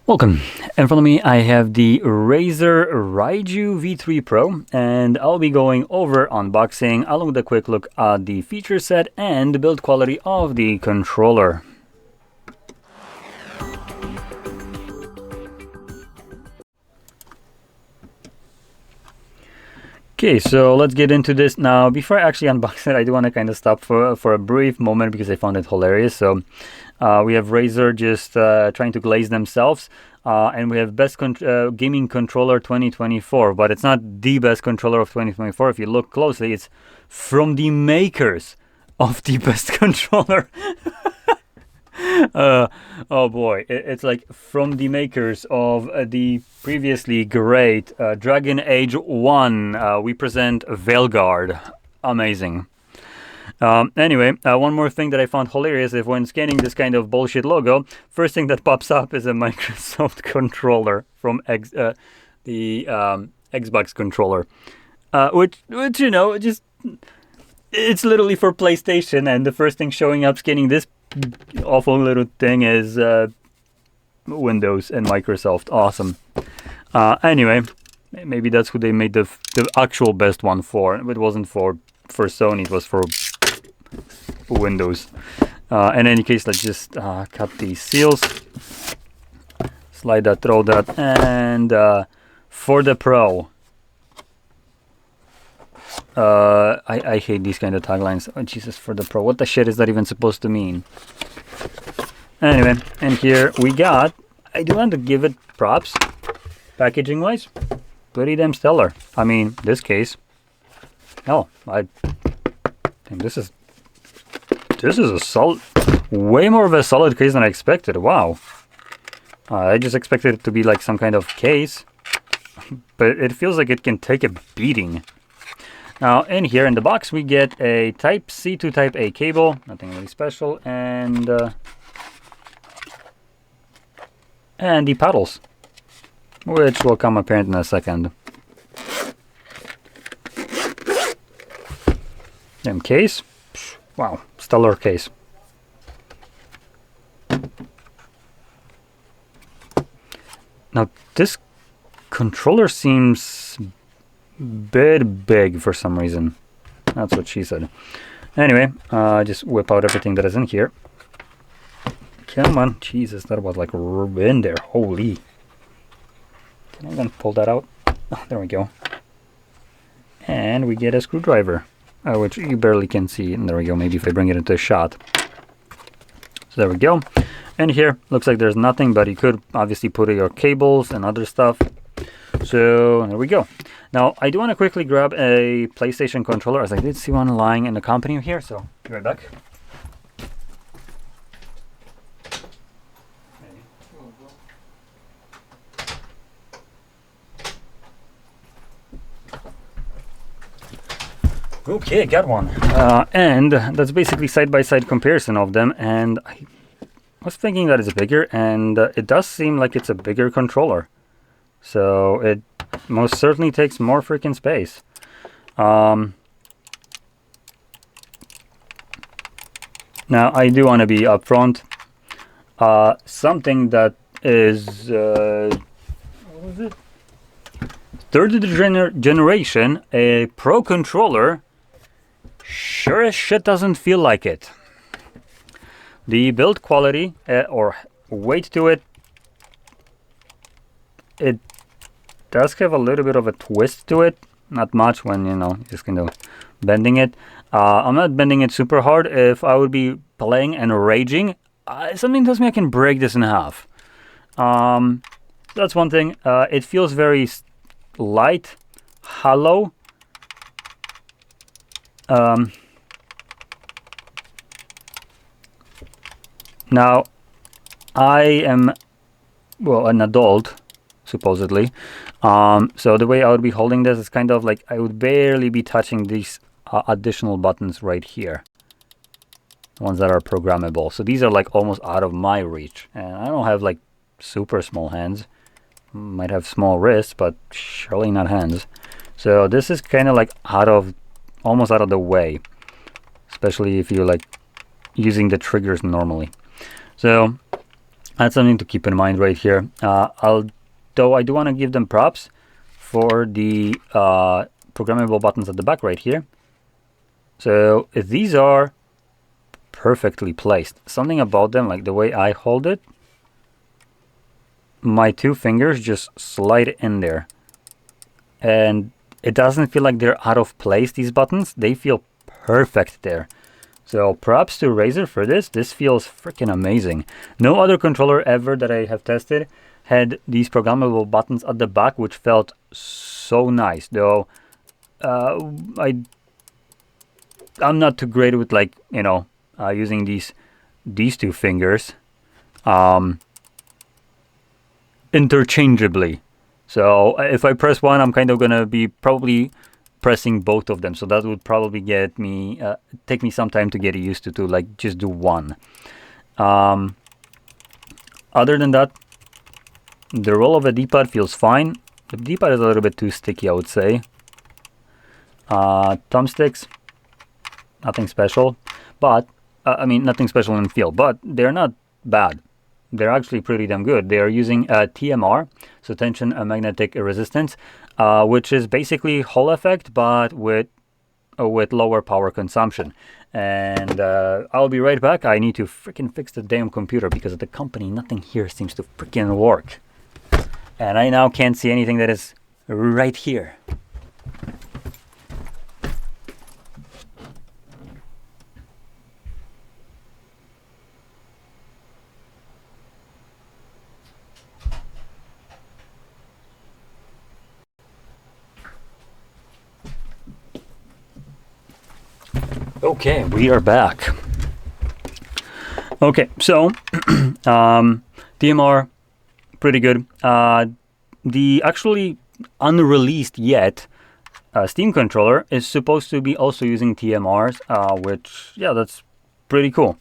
Welcome. In front of me I have the RAZER Raiju V3 Pro, and I'll be going over unboxing along with a quick look at the feature set and the build quality of the controller. Okay, so let's get into this. Now, before I actually unbox it, I do want to kind of stop for a brief moment because I found it hilarious. So we have Razer just trying to glaze themselves, and we have best gaming controller 2024, but it's not the best controller of 2024. If you look closely, it's from the makers of the best controller. Oh boy, it's like from the makers of the previously great Dragon Age 1. We present Veilguard. Amazing. Anyway, one more thing that I found hilarious is when scanning this kind of bullshit logo, first thing that pops up is a Microsoft controller from the Xbox controller, which you know, it's literally for PlayStation, and the first thing showing up scanning this awful little thing is Windows and Microsoft. Awesome. Anyway, maybe that's who they made the actual best one for. It wasn't for Sony, it was for Windows. In any case, let's just cut these seals, slide that, throw that, and for the Pro. I hate these kind of taglines. Oh Jesus, for the Pro. What the shit is that even supposed to mean? Anyway, and here we got, I do want to give it props, packaging wise, pretty damn stellar. I mean, this case, hell, I think this is a solid, way more of a solid case than I expected. Wow. I just expected it to be like some kind of case, but it feels like it can take a beating. Now, in here in the box, we get a Type C to Type A cable, nothing really special, and the paddles, which will come apparent in a second. Damn case. Wow, stellar case. Now, this controller seems bit big for some reason. That's what she said. Anyway, just whip out everything that is in here. Come on. Jesus, that was like in there. Holy. Can I even pull that out? Oh, there we go. And we get a screwdriver, which you barely can see. And there we go. Maybe if I bring it into a shot. So there we go. And here, looks like there's nothing, but you could obviously put your cables and other stuff. So there we go. Now, I do want to quickly grab a PlayStation controller, as I did see one lying in the company here, so be right back. Okay, got one. And that's basically side-by-side comparison of them, and I was thinking that it's bigger, and it does seem like it's a bigger controller. So it most certainly takes more freaking space. Now, I do want to be upfront. Something that is what was it? Third generation, a Pro controller, sure as shit doesn't feel like it. The build quality or weight to it, it does have a little bit of a twist to it. Not much when, you know, just kind of bending it. I'm not bending it super hard. If I would be playing and raging, something tells me I can break this in half. That's one thing. It feels very light, hollow. Now, I am, well, an adult, supposedly. So the way I would be holding this is kind of like I would barely be touching these additional buttons right here. The ones that are programmable. So these are like almost out of my reach. And I don't have like super small hands. Might have small wrists, but surely not hands. So this is kind of like almost out of the way. Especially if you're like using the triggers normally. So That's something to keep in mind right here. Though I do want to give them props for the programmable buttons at the back right here. So these are perfectly placed. Something about them, like the way I hold it, my two fingers just slide in there. And it doesn't feel like they're out of place, these buttons. They feel perfect there. So props to Razer for this. This feels freaking amazing. No other controller ever that I have tested had these programmable buttons at the back, which felt so nice. Though I'm not too great with, like, you know, using these two fingers interchangeably. So if I press one, I'm kind of gonna be probably pressing both of them. So that would probably get me take me some time to get used to like just do one. Other than that, the roll of a D-pad feels fine. The D-pad is a little bit too sticky, I would say. Thumbsticks, nothing special, but I mean, nothing special in feel, but they're not bad. They're actually pretty damn good. They are using TMR, so tension magnetic resistance, which is basically Hall effect, but with lower power consumption. And I'll be right back. I need to freaking fix the damn computer because at the company, nothing here seems to freaking work. And I now can't see anything that is right here. Okay, we are back. Okay, so DMR, pretty good. The actually unreleased yet Steam controller is supposed to be also using TMRs, which, yeah, that's pretty cool.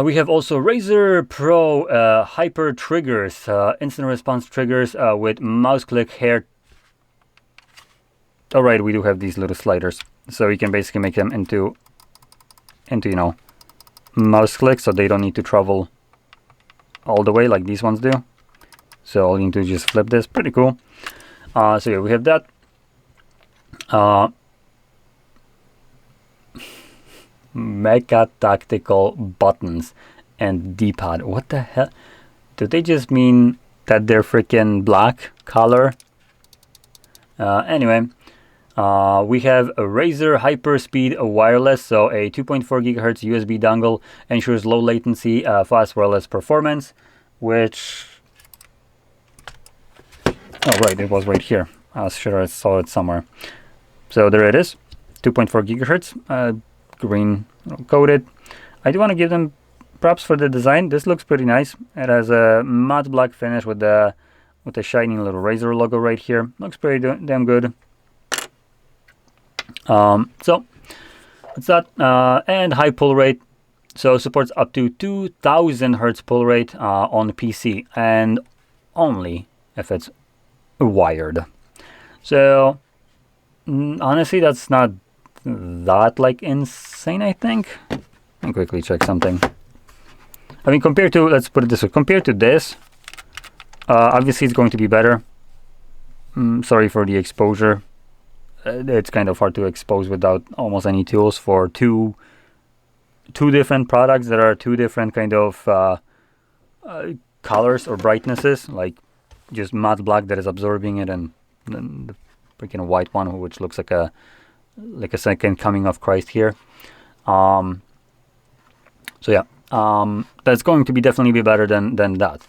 We have also RAZER Pro hyper triggers, instant response triggers with mouse click hair. All right, we do have these little sliders, so you can basically make them into you know, mouse clicks, so they don't need to travel all the way like these ones do. So all you need to just flip this. Pretty cool. So yeah, we have that. Mega tactical buttons and D-pad. What the hell? Do they just mean that they're freaking black color? Anyway. We have a RAZER Hyperspeed wireless, so a 2.4 GHz USB dongle ensures low latency, fast wireless performance, which... Oh, right, it was right here. I was sure I saw it somewhere. So there it is, 2.4 GHz, green coated. I do want to give them props for the design. This looks pretty nice. It has a matte black finish with the shiny little Razer logo right here. Looks pretty damn good. So it's that, and high pull rate, so supports up to 2000 Hertz pull rate on the PC, and only if it's wired. So honestly, that's not that like insane, I think. Let me quickly check something. I mean, compared to, let's put it this way, compared to this, obviously it's going to be better. Sorry for the exposure. It's kind of hard to expose without almost any tools for two different products that are two different kind of colors or brightnesses, like just matte black that is absorbing it, and then the freaking white one, which looks like a second coming of Christ here. So yeah, that's going to definitely be better than that.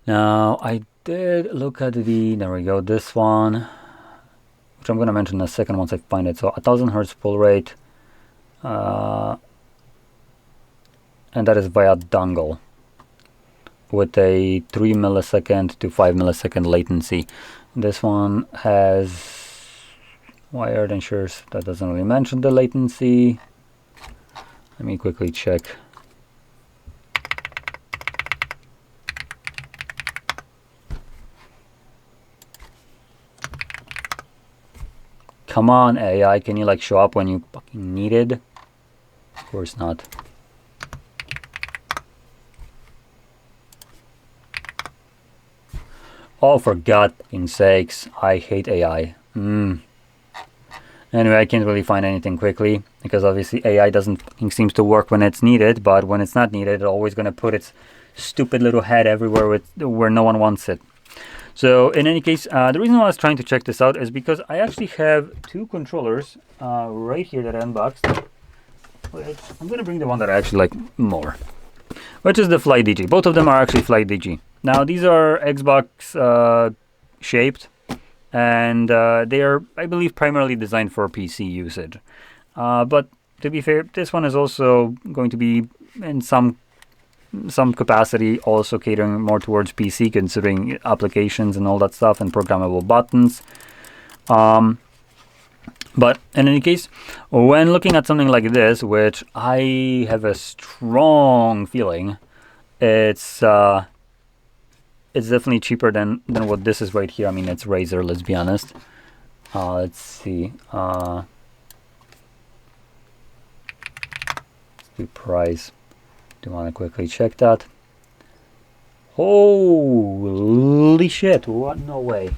Now I did look at there we go, this one, which I'm going to mention in a second once I find it. So 1000 Hertz pull rate, and that is via dongle with a 3 millisecond to 5 millisecond latency. This one has wired, ensures that doesn't really mention the latency. Let me quickly check. Come on, AI, can you like show up when you fucking need it? Of course not. Oh, for God's sakes, I hate AI. Anyway, I can't really find anything quickly because obviously AI doesn't seems to work when it's needed, but when it's not needed, it's always going to put its stupid little head everywhere where no one wants it. So in any case, the reason why I was trying to check this out is because I actually have two controllers right here that I unboxed. I'm going to bring the one that I actually like more, which is the FlyDigi. Both of them are actually FlyDigi. Now these are Xbox shaped, and they are, I believe, primarily designed for PC usage. But to be fair, this one is also going to be in some capacity also catering more towards PC, considering applications and all that stuff and programmable buttons. But in any case, when looking at something like this, which I have a strong feeling it's definitely cheaper than what this is right here. I mean, it's Razer, let's be honest. Let's see. Let's do price. Do want to quickly check that. Holy shit! What? No way. Is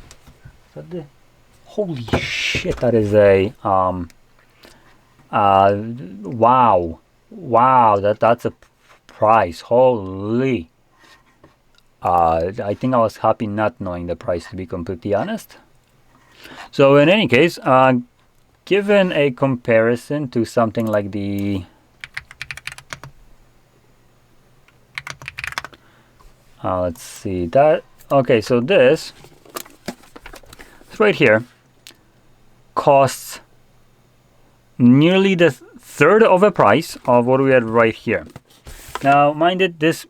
that the... Holy shit! That is a wow. That's a price. Holy. I think I was happy not knowing the price, to be completely honest. So in any case, given a comparison to something like the let's see that. Okay, so this right here costs nearly the third of a price of what we had right here. Now, mind it, this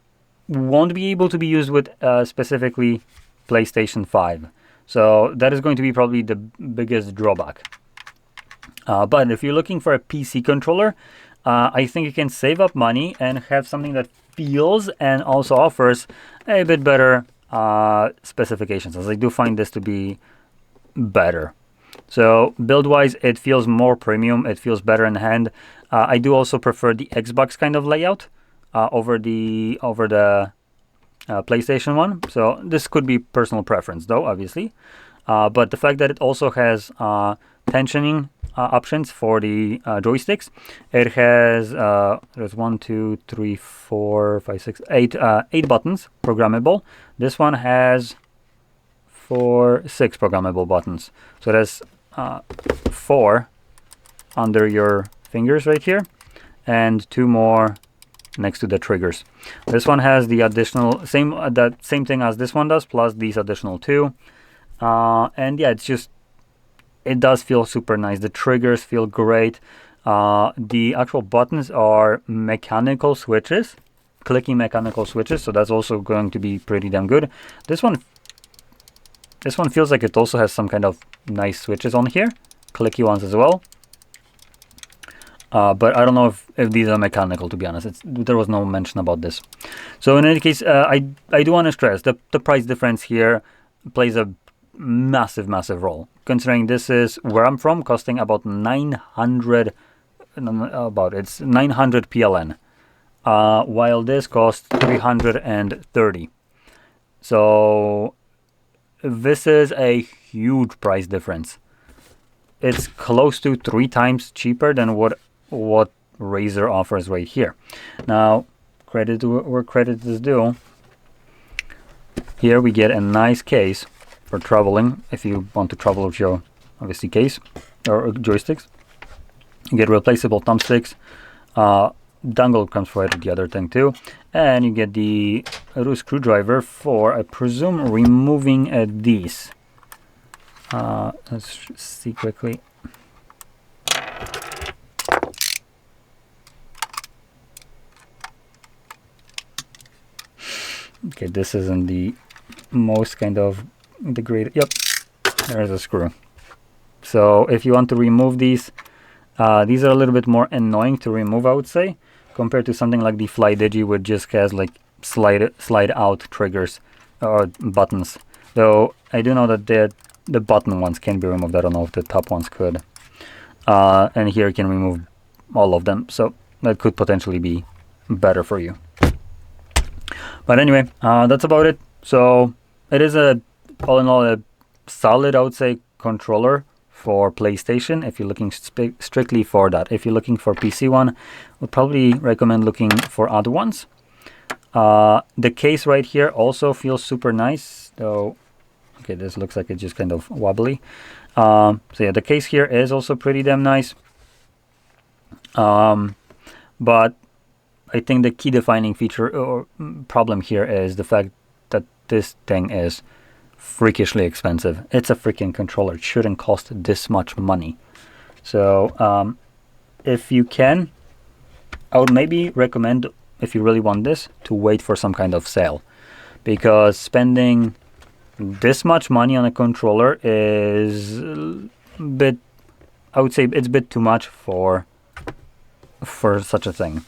won't be able to be used with specifically PlayStation 5. So that is going to be probably the biggest drawback. But if you're looking for a PC controller, I think you can save up money and have something that feels and also offers a bit better specifications, as I do find this to be better. So build-wise, it feels more premium. It feels better in hand. I do also prefer the Xbox kind of layout over the PlayStation one. So this could be personal preference, though, obviously. But the fact that it also has tensioning options for the joysticks. It has there's 1, 2, 3, 4, 5, 6, 8 buttons programmable. This one has 6 programmable buttons. So there's 4 under your fingers right here, and 2 more next to the triggers. This one has the additional same thing as this one does, plus these additional 2. And yeah, it does feel super nice. The triggers feel great. The actual buttons are mechanical switches, clicking mechanical switches, so that's also going to be pretty damn good. This one feels like it also has some kind of nice switches on here, clicky ones as well. But I don't know if these are mechanical, to be honest. There was no mention about this. So in any case, I do want to stress the price difference here plays a massive role, considering this is where I'm from, costing about 900 PLN, while this costs 330. So this is a huge price difference. It's close to 3 times cheaper than what Razer offers right here. Now, credit where credit is due. Here we get a nice case for traveling, if you want to travel with your, obviously, case or joysticks. You get replaceable thumbsticks. Dongle comes right with the other thing too, and you get the little screwdriver for, I presume, removing these. Let's see quickly. Okay, this isn't the most kind of integrated. Yep, there's a screw. So if you want to remove these are a little bit more annoying to remove, I would say, compared to something like the FlyDigi, which just has like slide out triggers or buttons. Though I do know that the button ones can be removed. I don't know if the top ones could. And here you can remove all of them, so that could potentially be better for you. But anyway, that's about it. So it is a all in all, a solid, I would say, controller for PlayStation if you're looking strictly for that. If you're looking for PC one, would probably recommend looking for other ones. The case right here also feels super nice, though. Okay, this looks like it's just kind of wobbly. So yeah, the case here is also pretty damn nice. But I think the key defining feature or problem here is the fact that this thing is freakishly expensive. It's a freaking controller. It shouldn't cost this much money. So if you can, I would maybe recommend, if you really want this, to wait for some kind of sale, because spending this much money on a controller is a bit, I would say it's a bit too much for such a thing.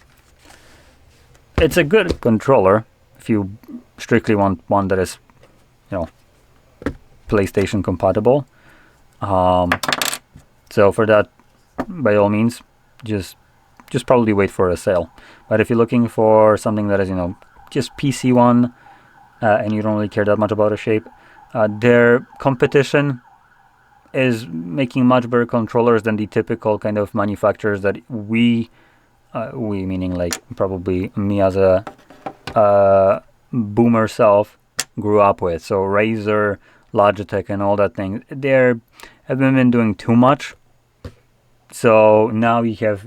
It's a good controller if you strictly want one that is, you know, PlayStation compatible. So for that, by all means, just probably wait for a sale. But if you're looking for something that is, you know, just PC one, and you don't really care that much about a shape, their competition is making much better controllers than the typical kind of manufacturers that we meaning like probably me as a boomer self grew up with. So Razer, Logitech, and all that thing, they haven't been doing too much. So now you have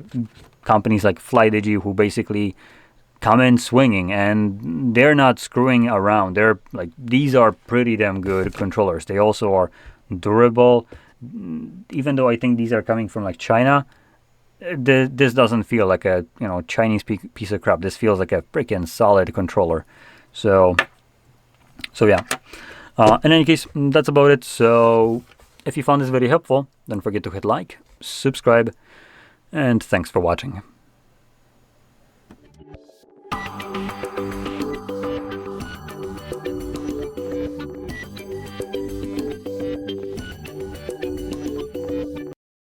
companies like FlyDigi who basically come in swinging, and they're not screwing around. They're like, these are pretty damn good controllers. They also are durable. Even though I think these are coming from like China, this doesn't feel like a, you know, Chinese piece of crap. This feels like a freaking solid controller. So yeah. In any case, that's about it. So if you found this video helpful, don't forget to hit like, subscribe, and thanks for watching.